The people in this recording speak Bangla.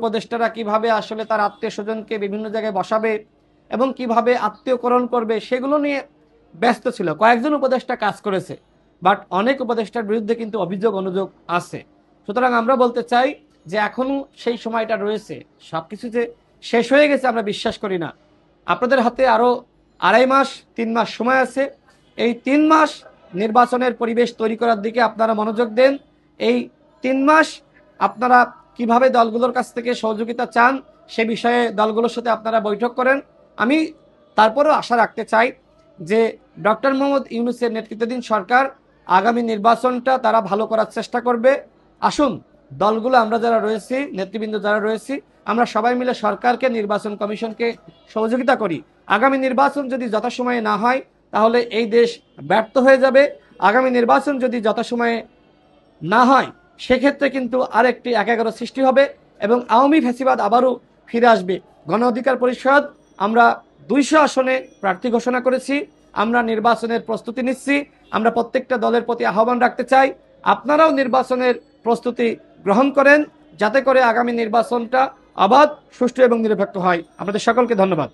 উপদেষ্টারা কিভাবে আসলে তার আত্মীয় স্বজনকে বিভিন্ন জায়গায় বসাবে এবং কিভাবে আত্মীয়করণ করবে সেগুলো নিয়ে ব্যস্ত ছিল। কয়েকজন উপদেষ্টা কাজ করেছে, বাট অনেক উপদেষ্টার বিরুদ্ধে কিন্তু অভিযোগ অনুযোগ আছে। সুতরাং আমরা বলতে চাই যে এখনো সেই সময়টা রয়েছে। সবকিছু যে শেষ হয়ে গেছে আমরা বিশ্বাস করি না। আপনাদের হাতে আরো 2.5 মাস 3 মাস সময় আছে। এই 3 মাস নির্বাচনের পরিবেশ তৈরি করার দিকে আপনারা মনোযোগ দেন। এই 3 মাস আপনারা কিভাবে দলগুলোর কাছ থেকে সহযোগিতা চান সে বিষয়ে দলগুলোর সাথে আপনারা বৈঠক করেন। আমি তারপরেও আশা রাখতে চাই যে ডক্টর মোহাম্মদ ইউনূসের নেতৃত্বাধীন সরকার আগামী নির্বাচনটা তারা ভালো করার চেষ্টা করবে। আসুন দলগুলো আমরা যারা রয়েছি, নেতৃবৃন্দ যারা রয়েছি, আমরা সবাই মিলে সরকারকে, নির্বাচন কমিশনকে সহযোগিতা করি। আগামী নির্বাচন যদি যথাসময়ে না হয় তাহলে এই দেশ ব্যর্থ হয়ে যাবে। আগামী নির্বাচন যদি যথাসময়ে না হয় সেক্ষেত্রে কিন্তু আরেকটি একাগ্র সৃষ্টি হবে এবং আওয়ামী ফ্যাসিবাদ আবারও ফিরে আসবে। গণ অধিকার পরিষদ আমরা 200 আসনে প্রার্থী ঘোষণা করেছি। আমরা নির্বাচনের প্রস্তুতি নিচ্ছি। আমরা প্রত্যেকটা দলের প্রতি আহ্বান রাখতে চাই, আপনারাও নির্বাচনের প্রস্তুতি গ্রহণ করেন যাতে করে আগামী নির্বাচনটা অবাধ, সুষ্ঠু এবং নিরপেক্ষ হয়। আপনাদের সকলকে ধন্যবাদ।